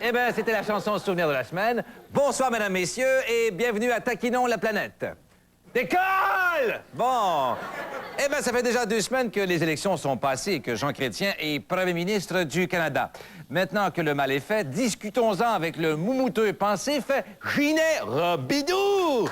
Eh bien, c'était la chanson souvenir de la semaine. Bonsoir, mesdames, messieurs, et bienvenue à Taquinons la planète. D'école! Bon. Eh bien, ça fait déjà 2 semaines que les élections sont passées et que Jean Chrétien est premier ministre du Canada. Maintenant que le mal est fait, discutons-en avec le moumouteux pensif Ginet Robidoux!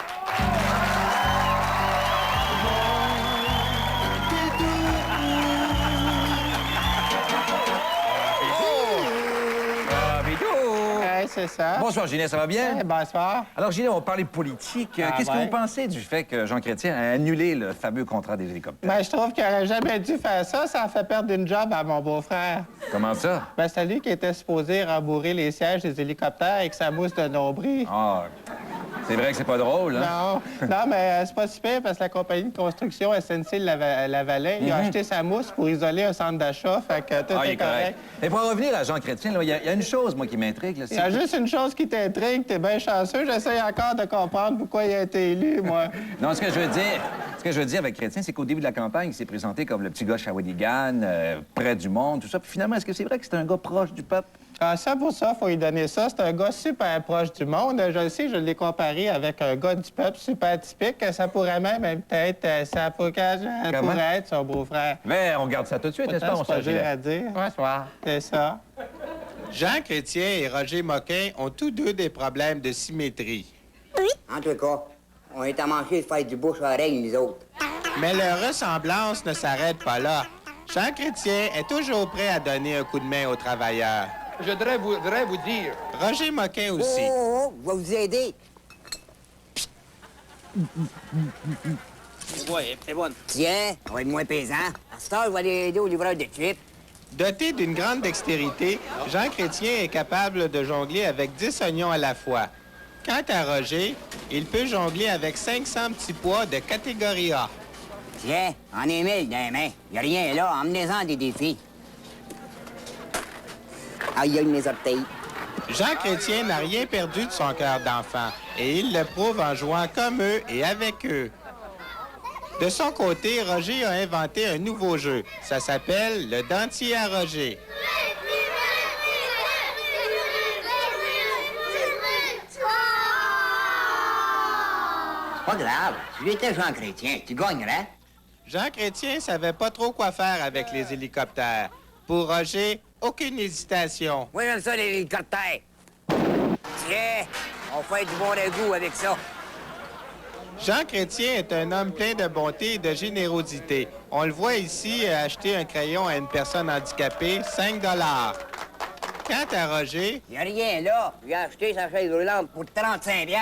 C'est ça. Bonsoir, Ginet, ça va bien? Bonsoir. Alors, Ginet, on va parler politique. Qu'est-ce que vous pensez du fait que Jean Chrétien a annulé le fameux contrat des hélicoptères? Ben, je trouve qu'il n'aurait jamais dû faire ça. Ça a fait perdre une job à mon beau-frère. Comment ça? Ben, c'est lui qui était supposé rembourrer les sièges des hélicoptères avec sa mousse de nombril. Ah, c'est vrai que c'est pas drôle, hein? Non, mais c'est pas si pire parce que la compagnie de construction SNC Lavalais, il a acheté sa mousse pour isoler un centre d'achat, fait que tout est correct. Et pour en revenir à Jean Chrétien, il y a une chose, moi, qui m'intrigue. Il y a juste une chose qui t'intrigue, t'es bien chanceux. J'essaie encore de comprendre pourquoi il a été élu, moi. Non, ce que je veux dire avec Chrétien, c'est qu'au début de la campagne, il s'est présenté comme le petit gars Shawinigan, près du monde, tout ça. Puis finalement, est-ce que c'est vrai que c'est un gars proche du peuple? Ah, ça, pour ça, faut lui donner ça. C'est un gars super proche du monde. Je le sais, je l'ai comparé avec un gars du peuple super typique. Ça pourrait même peut-être... ça pourrait être son beau-frère. Mais on garde ça tout de suite, n'est-ce pas, mon cher Gilet? À dire. Bonsoir. C'est ça. Jean Chrétien et Roger Moquin ont tous deux des problèmes de symétrie. En tout cas, on est à manger de faire du bouche-oreille, nous autres. Mais leur ressemblance ne s'arrête pas là. Jean Chrétien est toujours prêt à donner un coup de main aux travailleurs. Je voudrais vous dire... Roger Moquin aussi. Oh, je vais vous aider. Oui, c'est bon. Tiens, on va être moins pesant. À cette heure, je vais aller aider au livreur de chips. Doté d'une grande dextérité, Jean Chrétien est capable de jongler avec 10 oignons à la fois. Quant à Roger, il peut jongler avec 500 petits pois de catégorie A. Tiens, en est 1000 dans les mains. Y a rien là, emmenez-en des défis. Aïe, aïe, mes orteils. Jean Chrétien n'a rien perdu de son cœur d'enfant et il le prouve en jouant comme eux et avec eux. De son côté, Roger a inventé un nouveau jeu. Ça s'appelle le dentier à Roger. Pas grave, si j'étais Jean Chrétien, tu gagnerais. Jean Chrétien savait pas trop quoi faire avec les hélicoptères. Pour Roger, aucune hésitation. Moi, j'aime ça, les hélicoptères. Tiens, on fait du bon ragoût avec ça. Jean Chrétien est un homme plein de bonté et de générosité. On le voit ici acheter un crayon à une personne handicapée, 5 $. Quant à Roger... Y a rien là. J'ai acheté sa chaise roulante pour 35 $.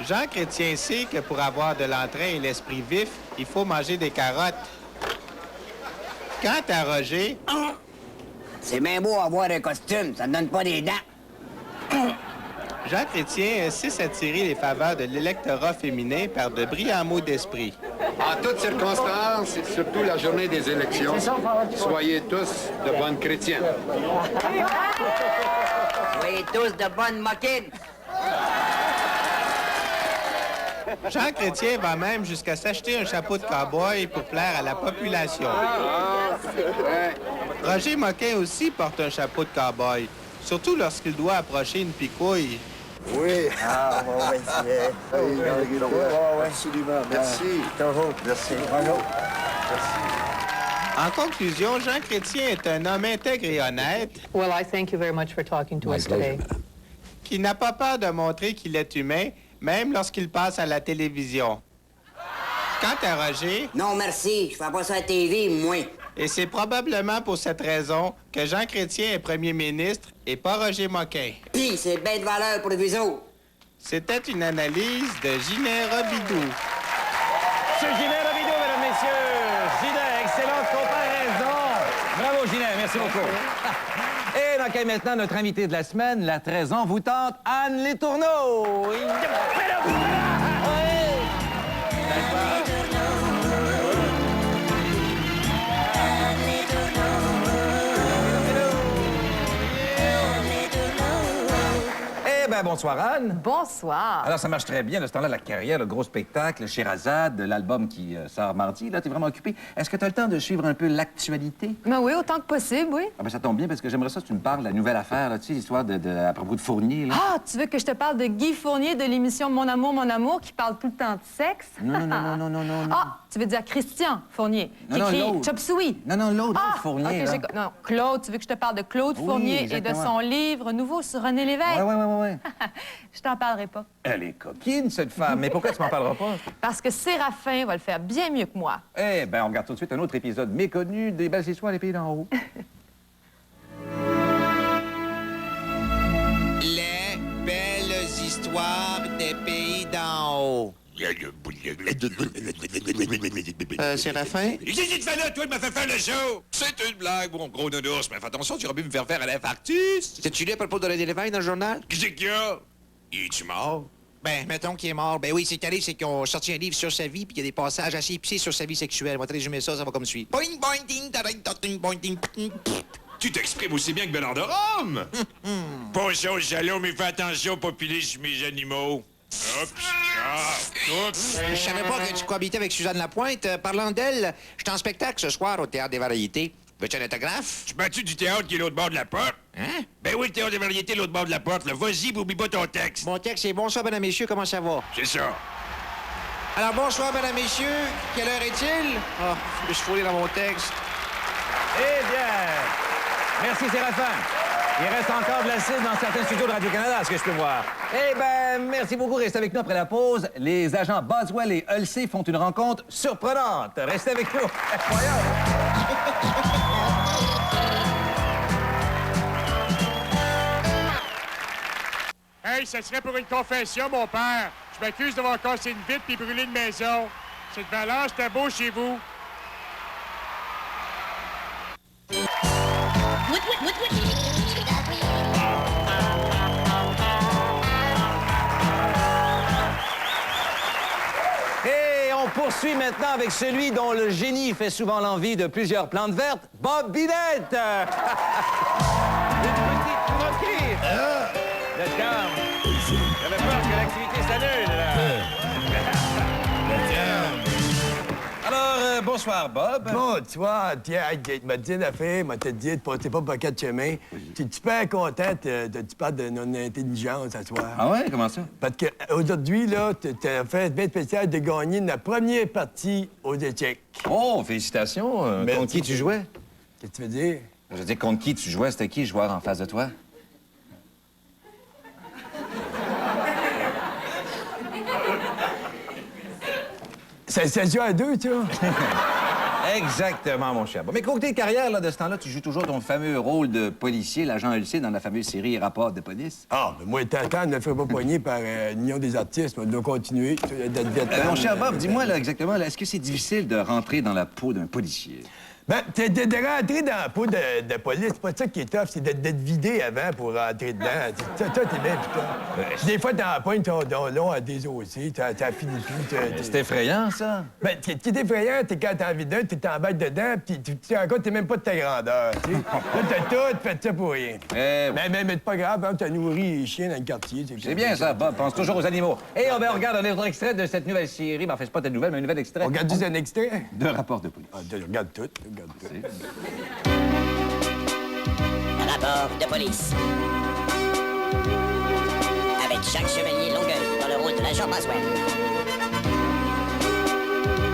Jean Chrétien sait que pour avoir de l'entrain et l'esprit vif, il faut manger des carottes. Quant à Roger... C'est bien beau avoir un costume, ça ne donne pas des dents. Jean Chrétien sait s'attirer les faveurs de l'électorat féminin par de brillants mots d'esprit. En toutes circonstances, surtout la journée des élections, soyez tous de bonnes chrétiens. Soyez tous de bonnes moquines. Jean Chrétien va même jusqu'à s'acheter un chapeau de cow-boy pour plaire à la population. Roger Moquin aussi porte un chapeau de cow-boy, surtout lorsqu'il doit approcher une picouille. Oui. Ah, bon, oui, c'est... Absolument. Merci. Merci. En conclusion, Jean Chrétien est un homme intègre et honnête Well, I thank you very much for talking to us today. qui n'a pas peur de montrer qu'il est humain, même lorsqu'il passe à la télévision. Quant à Roger, Non, merci, je fais pas ça à la TV, moi. et c'est probablement pour cette raison que Jean Chrétien est premier ministre et pas Roger Moquin. Pis, c'est bien de valeur pour les autres. C'était une analyse de Ginet Robidoux. Monsieur Ginet Robidoux, mesdames, messieurs. Ginet, excellente comparaison. Bravo, Ginet, merci beaucoup. Et donc, maintenant, notre invité de la semaine, la très envoûtante Anne Letourneau. Eh bien, bonsoir, Anne. Bonsoir. Alors, ça marche très bien, de ce temps-là, la carrière, le gros spectacle, Sherazade, l'album qui sort mardi. Là, t'es vraiment occupé. Est-ce que t'as le temps de suivre un peu l'actualité? Ben oui, autant que possible, oui. Ah ben, ça tombe bien, parce que j'aimerais ça que tu me parles de la nouvelle affaire, là, tu sais, l'histoire à propos de Fournier, là. Ah, tu veux que je te parle de Guy Fournier de l'émission Mon amour, qui parle tout le temps de sexe? Non. Ah, tu veux dire Christian Fournier, qui Non, écrit l'autre. Chop Suey. Non, l'autre, Ah, Fournier, OK, là. non, Claude, tu veux que je te parle de Claude Oui, Fournier et de exactement. son livre nouveau sur René Lévesque? Ouais. Je t'en parlerai pas. Elle est coquine, cette femme. Mais pourquoi tu m'en parleras pas? Parce que Séraphin va le faire bien mieux que moi. Eh bien, on regarde tout de suite un autre épisode méconnu des Belles Histoires des Pays d'en haut. Les belles histoires des pays d'en haut. Séraphin? Qu'est-ce qui te fait là, toi, de me faire faire le show? C'est une blague, mon gros nounours, mais fais attention, tu aurais pu me faire faire un infarctus. T'as-tu lu à propos de René Lévesque dans le journal? Qu'est-ce qu'il y a? Il est-tu mort? Ben, mettons qu'il est mort. Ben oui, c'est arrivé, c'est qu'ils ont sorti un livre sur sa vie, puis il y a des passages assez épicés sur sa vie sexuelle. On va te résumer ça, ça va comme suit. Boing, boing, ding, tading, tading, boing, ding, ding. Tu t'exprimes aussi bien que Bernard de Rome! Pas chose, Shalom, mais fais attention, pas piler sur mes animaux. Oups. Je savais pas que tu cohabitais avec Suzanne Lapointe. Parlant d'elle, je suis en spectacle ce soir au Théâtre des Variétés. Veux-tu un autographe? Tu m'as-tu du théâtre qui est l'autre bord de la porte? Hein? Ben oui, le théâtre des variétés, l'autre bord de la porte. Là. Vas-y, oublie pas ton texte. Mon texte, c'est bonsoir, mesdames, messieurs, comment ça va? C'est ça. Alors, bonsoir, mesdames, messieurs. Quelle heure est-il? Ah, je suis foulé dans mon texte. Eh bien, merci, Séraphin. Il reste encore de l'acide dans certains studios de Radio-Canada, ce que je peux voir. Eh bien, merci beaucoup. Restez avec nous après la pause. Les agents Boswell et Hulsey font une rencontre surprenante. Restez avec nous. Incroyable. Hey, ça serait pour une confession, mon père. Je m'accuse d'avoir cassé une vitre puis brûlé une maison. Cette valeur, c'était beau chez vous. Et on poursuit maintenant avec celui dont le génie fait souvent l'envie de plusieurs plantes vertes, Bob Binette. Une petite croquée. Le charme. J'avais peur que l'activité s'annule. Alors, bonsoir, Bob. Bon, tu vois, Pierre, il m'a dit une affaire, il m'a te dit de passer pas par quatre chemins. Tu es super content de tu parles de non-intelligence à soir. Ah ouais? Comment ça? Parce qu'aujourd'hui, là, tu as fait bien spécial de gagner la première partie aux échecs. Oh, félicitations. Merci. Contre qui tu jouais? Qu'est-ce que tu veux dire? Je veux dire, contre qui tu jouais? C'était qui le joueur en face de toi? Ça se joue à deux, tu vois. Exactement, mon cher. Bon, mais côté carrière, là, de ce temps-là, tu joues toujours ton fameux rôle de policier, l'agent Hulsey, dans la fameuse série Rapport de police. Ah, mais moi, tant ne fait pas poigner par l'Union des artistes. On doit continuer d'être Vietnam. Mon cher Bob, dis-moi, là, exactement, là, est-ce que c'est difficile de rentrer dans la peau d'un policier? Ben, de rentrer dans la peau de police, c'est pas ça qui est tough, c'est d'être vidé avant pour rentrer dedans. Toi, t'es bien putain. Des fois, t'en poignes ton long à désossé, t'as fini plus. C'est effrayant, ça. Ben, ce qui est effrayant, c'est quand t'en vides un, tu t'embarques dedans, puis tu te rends compte, t'es même pas de ta grandeur, tu sais. Là, t'as tout fait ça pour rien. Eh, Mais c'est pas grave, hein, t'as nourri les chiens dans le quartier. c'est bien ça, Bob. Pense toujours aux animaux. Et on regarde un autre extrait de cette nouvelle série. Ben, en fait, c'est pas une nouvelle, mais un nouvel extrait. On regarde juste un extrait? De Rapport de police. Ah, regarde tout, regarde tout. Rapport de police. Avec Jacques Chevalier Longueuil dans le rôle de l'agent Boswell.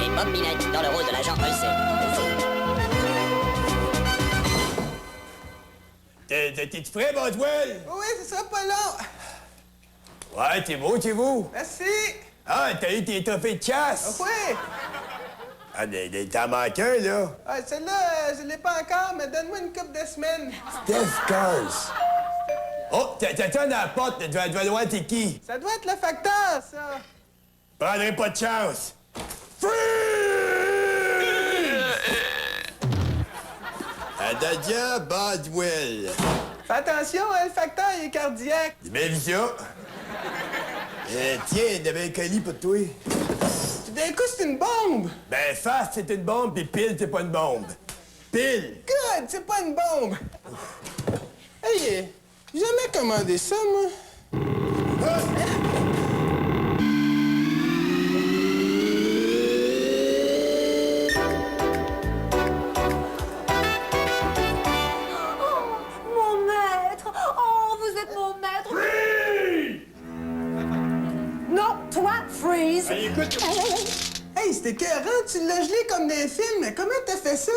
Et Bob Binette dans le rôle de l'agent Hulsey. T'es-tu prêt, Boswell? Oui, ce sera pas long. Ouais, t'es beau, t'es beau. Merci. Ah, t'as eu tes trophées de chasse. Oui. Ah, t'en manques un, là. Ah, celle-là, je l'ai pas encore, mais donne-moi une couple de semaines. Steph Cars. Oh, t'as dans la porte, tu vas voir t'es qui. Ça doit être le facteur, ça. Prendrai pas de chance. Free! Adadia Boswell. Fais attention, hein, le facteur, il est cardiaque. J'ai bien vu ça. Tiens, il y avait un colis pour toi. D'un coup, c'est une bombe. Ben, face, c'est une bombe, puis pile, c'est pas une bombe. Pile. Good, c'est pas une bombe. Hey, j'ai jamais commandé ça, moi. Allez, écoute. Hey, c'était écœurant, tu l'as gelé comme dans les films. Mais comment t'as fait ça?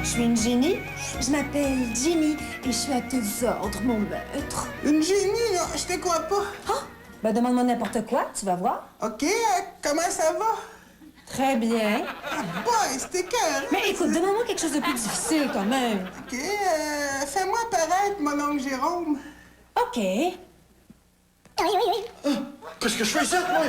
Je suis une génie. Je m'appelle Jenny et je suis à tes ordres, mon maître. Une génie, là? Je te crois pas. Ah! Ben, demande-moi n'importe quoi, tu vas voir. OK, comment ça va? Très bien. Boy, c'était écœurant. Mais écoute, demande-moi quelque chose de plus difficile, quand même. OK, fais-moi apparaître mon oncle Jérôme. OK. Qu'est-ce que je fais ça, moi?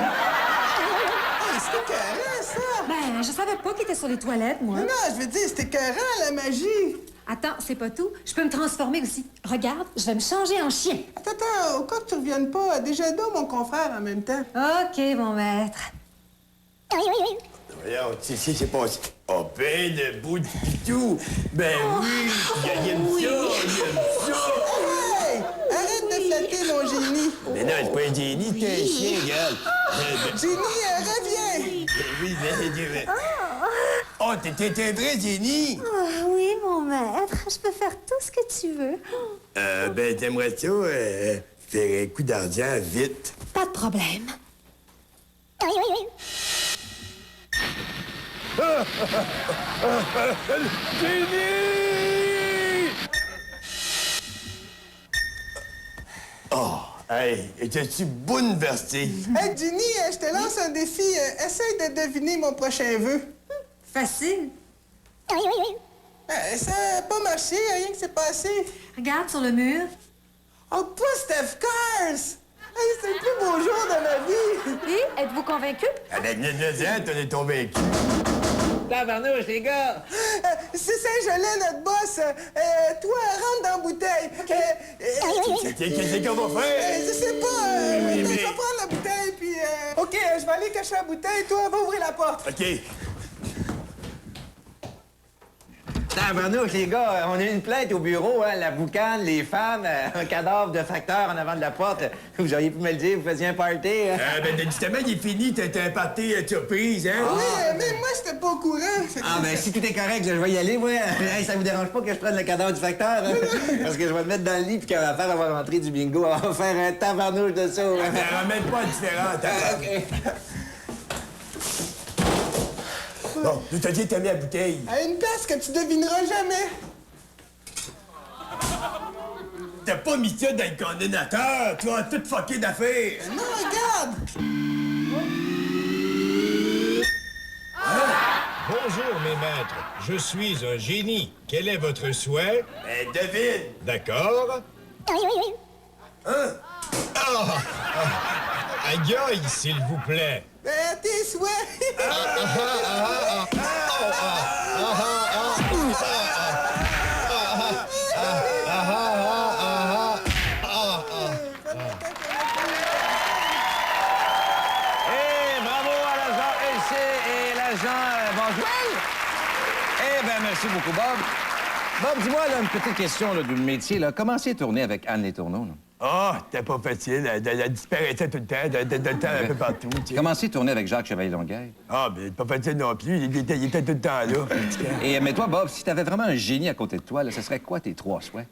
Ah, c'était écœurant, ça. Ben, je savais pas qu'il était sur les toilettes, moi. Non, je veux dire, c'était écœurant, la magie. Attends, c'est pas tout. Je peux me transformer aussi. Regarde, je vais me changer en chien. Attends, au cas que tu reviennes pas, déjà dos mon confrère en même temps. OK, mon maître. Voyons, c'est passé. Oh, ben, le bout de pitou. Ben oui, il aime ça, il aime ça. Hey! Arrête de flatter mon génie. Mais non, c'est pas un génie, c'est un chien, regarde. Génie, reviens. Oui, mais... Oh, t'es un vrai génie. Ah, oui, mon maître. Je peux faire tout ce que tu veux. Ben, t'aimerais ça, faire un coup d'argent vite. Pas de problème. Génie! Oh, hey, étais-tu bouleversé? Hey, Jenny, je te lance un défi. Essaye de deviner mon prochain vœu. Facile. Ça n'a pas marché, rien que c'est passé. Regarde sur le mur. Oh, pas Steph Cars! Hey, c'est le plus beau jour de ma vie! Et êtes-vous convaincu? Avec t'en es tombé. Tabarnouche, les gars! C'est Saint-Gelais, notre boss. Toi, rentre dans la bouteille. Qu'est-ce qu'on va faire? Je sais pas. Je vais prendre la bouteille, puis... OK, je vais aller cacher la bouteille. Toi, va ouvrir la porte. OK. Tabarnouche, les gars, on a eu une plainte au bureau, hein, la boucane, les femmes, un cadavre de facteur en avant de la porte. Vous auriez pu me le dire, vous faisiez un party. Ben, justement, il est fini, t'as un party surprise, hein? Oui, mais moi, j'étais pas au courant. Ah, ben, si tout est correct, je vais y aller, moi. Hey, ça vous dérange pas que je prenne le cadavre du facteur, hein? Parce que je vais le mettre dans le lit, puis quand la femme va rentrer du bingo, on va faire un tabarnouche de ça. Ça ramène pas différent, OK. Bon, nous t'as dit que t'as mis la bouteille. À une place que tu devineras jamais. T'as pas mis ça dans le condamnateur, tu vas tout fucker d'affaires. Non, regarde. Bonjour, mes maîtres. Je suis un génie. Quel est votre souhait? Devine. D'accord. Hein? Aïe, aïe, s'il vous plaît. Tes souhaits. Bravo à l'agent LC et l'agent Boswell. Eh bien, merci beaucoup, Bob. Bob, dis-moi, là, une petite question là, du métier. Là. Comment c'est tourné avec Anne Les Tourneaux? Là? Ah, c'était pas facile. Elle disparaissait tout le temps, de temps un peu partout. Tu sais. Comment c'est tourné avec Jacques Chevalier-Longueuil? Ah, mais pas facile non plus. Il était tout le temps là. Et, mais toi, Bob, si t'avais vraiment un génie à côté de toi, là, ce serait quoi tes 3 souhaits?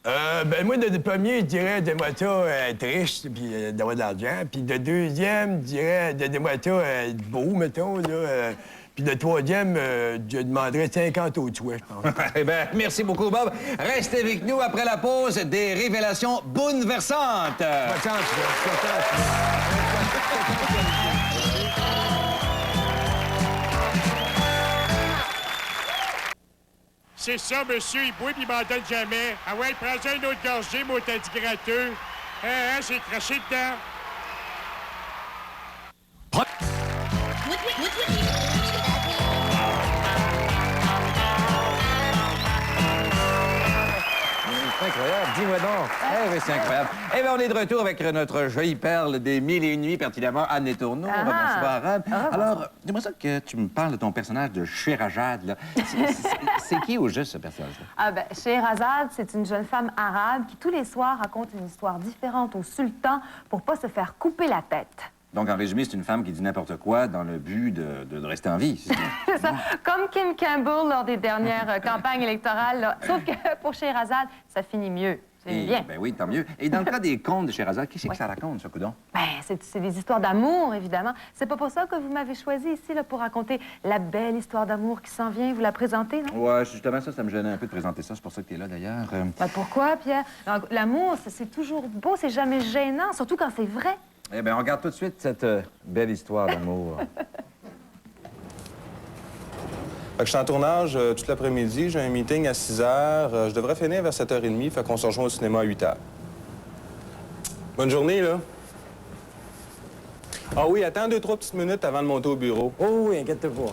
Ben moi, de premier, je dirais de moi ça être riche, puis d'avoir de l'argent. Puis de deuxième, je dirais de moi ça être beau, mettons, là. Puis de troisième, je demanderais 50 autres souhaits, je pense. Eh bien, merci beaucoup, Bob. Restez avec nous après la pause des révélations bouleversantes. C'est ça, monsieur, il boit puis il m'en donne jamais. Ah ouais, prends-en une autre gorgée, moi, t'as dit gratteux. J'ai craché dedans. C'est incroyable, dis-moi donc. Eh oui, c'est incroyable. Eh bien, on est de retour avec notre jolie perle des 1000 et une nuits, pertinemment, Anne Les Tourneaux. Bonsoir, Anne. Alors, dis-moi ça que tu me parles de ton personnage de Scheherazade, là. C'est qui au juste, ce personnage-là? Ah ben, Scheherazade, c'est une jeune femme arabe qui, tous les soirs, raconte une histoire différente au sultan pour pas se faire couper la tête. Donc, en résumé, c'est une femme qui dit n'importe quoi dans le but de rester en vie. C'est ça. Comme Kim Campbell lors des dernières campagnes électorales. Là. Sauf que pour Scheherazade, ça finit mieux. J'aime bien. Ben oui, tant mieux. Et dans le cas des contes de Scheherazade, qui c'est que ça raconte, ça, coudonc? Ben, c'est des histoires d'amour, évidemment. C'est pas pour ça que vous m'avez choisi ici, là, pour raconter la belle histoire d'amour qui s'en vient. Vous la présentez, non? Ouais, justement, ça me gênait un peu de présenter ça. C'est pour ça que t'es là, d'ailleurs. Ben, pourquoi, Pierre? L'amour, c'est toujours beau, c'est jamais gênant, surtout quand c'est vrai. Eh bien, on regarde tout de suite cette belle histoire d'amour. Fait que je suis en tournage toute l'après-midi, j'ai un meeting à 6 h. Je devrais finir vers 7h30, fait qu'on se rejoint au cinéma à 8 h. Bonne journée, là. Ah oui, attends 2-3 petites minutes avant de monter au bureau. Oh oui, inquiète-toi pas.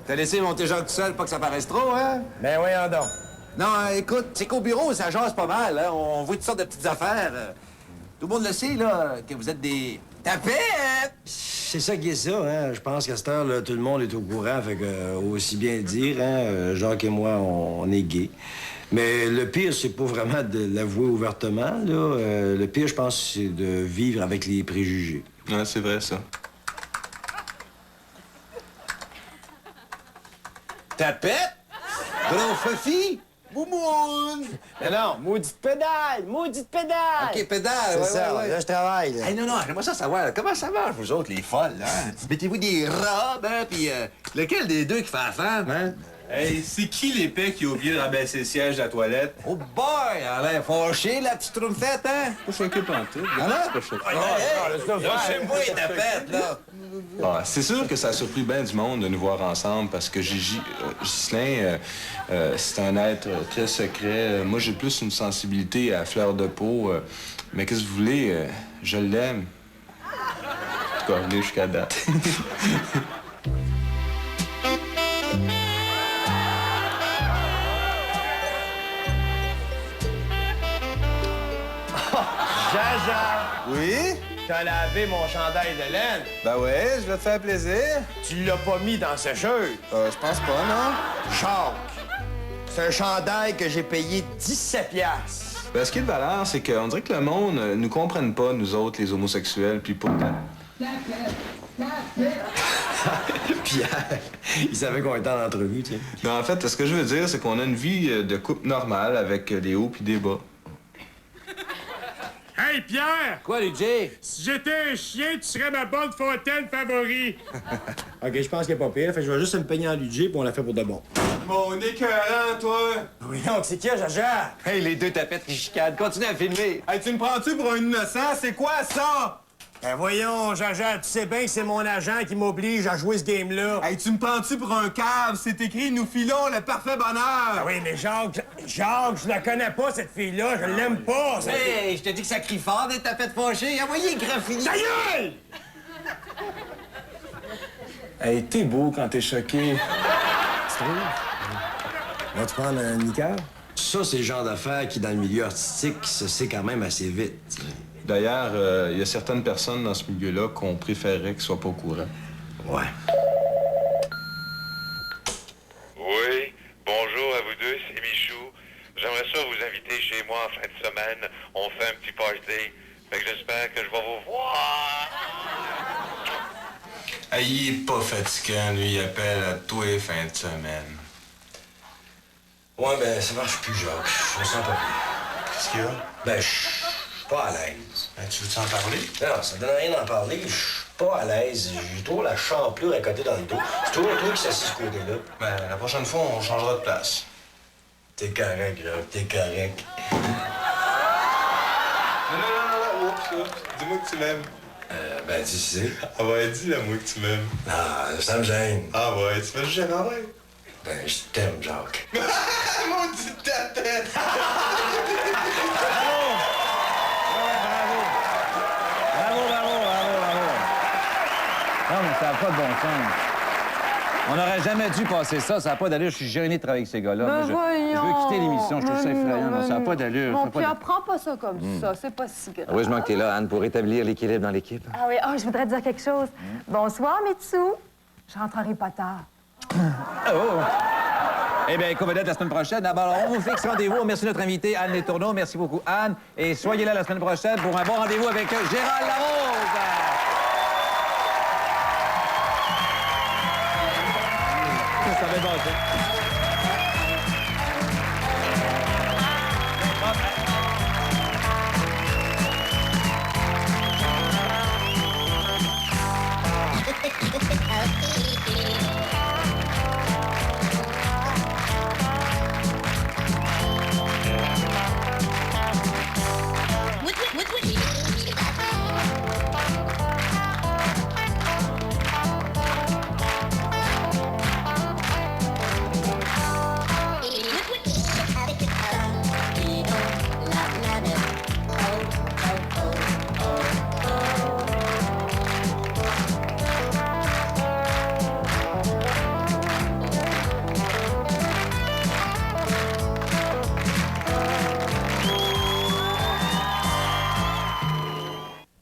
T'as laissé monter Jacques tout seul, pas que ça paraisse trop, hein? Ben voyons donc. Non, écoute, c'est qu'au bureau, ça jase pas mal, hein? On voit toutes sortes de petites affaires. Tout le monde le sait, là, que vous êtes des tapettes! C'est ça qui est ça, hein. Je pense qu'à cette heure, là, tout le monde est au courant, fait que, aussi bien le dire, hein, Jacques et moi, on est gays. Mais le pire, c'est pas vraiment de l'avouer ouvertement, là. Le pire, je pense, c'est de vivre avec les préjugés. Ouais, c'est vrai, ça. Tapette? Gros Fofi? Boumoun! Non, maudite pédale! Maudite pédale! OK, pédale, C'est ouais, ça, ouais. là, je travaille, là. Hey, non, j'aimerais ça savoir, là, comment ça marche, vous autres, les folles, hein? Mettez-vous des robes, hein, puis lequel des deux qui fait la femme, hein? Hey, c'est qui l'épais qui a oublié de rabaisser le siège de la toilette? Oh boy! Elle a l'air fâchée, la petite trompette, hein? Pas choqué pantoute. Ah non? Pas choqué. Lâchez-moi les tapettes, là! Ah, c'est sûr que ça a surpris bien du monde de nous voir ensemble parce que Ghislain, c'est un être très secret. Moi, j'ai plus une sensibilité à fleur de peau. Mais qu'est-ce que vous voulez? Je l'aime. En tout cas, venez jusqu'à date. Jaja! Oui? T'as lavé mon chandail de laine. Ben ouais, je vais te faire plaisir. Tu l'as pas mis dans ce jeu. Je pense pas, non? Jacques, c'est un chandail que j'ai payé 17 piastres. Ben, ce qui est de valeur, c'est qu'on dirait que le monde nous comprenne pas, nous autres, les homosexuels, puis pourtant... Pierre, il savait qu'on était en entrevue, tu sais. Non, en fait, ce que je veux dire, c'est qu'on a une vie de couple normale avec des hauts puis des bas. Hey, Pierre! Quoi, Luigi? Si j'étais un chien, tu serais ma bonne fontaine favori. OK, je pense qu'il est pas pire. Fait que je vais juste me peigner en Ludger, puis on l'a fait pour de bon. Mon écœurant, toi! Oui, donc, c'est qui, Jaja? Hey, les deux tapettes qui chicanent, continuez à filmer! Hey, tu me prends-tu pour un innocent? C'est quoi, ça? Ben voyons, Jaja, tu sais bien que c'est mon agent qui m'oblige à jouer ce game-là. Hey, tu me prends-tu pour un cave? C'est écrit « Nous filons le parfait bonheur ». Ah oui, mais Jacques, je la connais pas, cette fille-là. Je l'aime pas. Hey, je te dis que ça crie fort des tapettes fâchées. Envoyez graffini. Ta gueule! Hey, t'es beau quand t'es choqué. Tu trouves? Vas-tu prendre un liqueur? Ça, c'est le genre d'affaire qui, dans le milieu artistique, se sait quand même assez vite. D'ailleurs, il y a certaines personnes dans ce milieu-là qu'on préférerait qu'ils soient pas au courant. Ouais. Oui, bonjour à vous deux, c'est Michou. J'aimerais ça vous inviter chez moi en fin de semaine. On fait un petit party. Fait que j'espère que je vais vous voir. Hey, il est pas fatigant, lui. Il appelle à tous les fins de semaine. Ouais, ben, ça marche plus, Jacques. Je me sens pas bien. Qu'est-ce qu'il y a? Ben, je suis pas à l'aise. Ben, tu veux t'en parler? Non, ça donne rien d'en parler. Je suis pas à l'aise. J'ai trop la champlure à côté dans le dos. C'est toujours toi qui s'assis ce côté-là. Ben, la prochaine fois, on changera de place. T'es correct, Jacques. T'es correct. Non. Oups. Dis-moi que tu m'aimes. Ben, tu sais. Ah ouais, dis-le moi que tu m'aimes. Ah, ça me gêne. Ah ouais, tu me gênes, ah ouais? Ben, je t'aime, Jacques. Maudite tapette! Bravo. Non, mais ça n'a pas de bon sens. On n'aurait jamais dû passer ça. Ça n'a pas d'allure. Je suis gêné de travailler avec ces gars-là. Ben Moi, je veux quitter l'émission. Je trouve ça effrayant. Non, ça n'a pas d'allure. Mon Ça a pas Pierre, de- prends pas ça comme ça. C'est pas si grave. Heureusement que tu es là, Anne, pour rétablir l'équilibre dans l'équipe. Ah oui, je voudrais te dire quelque chose. Bonsoir, Mitsu. Je rentrerai pas tard. Oh! Eh bien, vedette la semaine prochaine. Alors, on vous fixe rendez-vous. Merci notre invité, Anne Les Tourneaux. Merci beaucoup, Anne. Et soyez là la semaine prochaine pour un bon rendez-vous avec Gérald Larose. Ça va être bon, ça.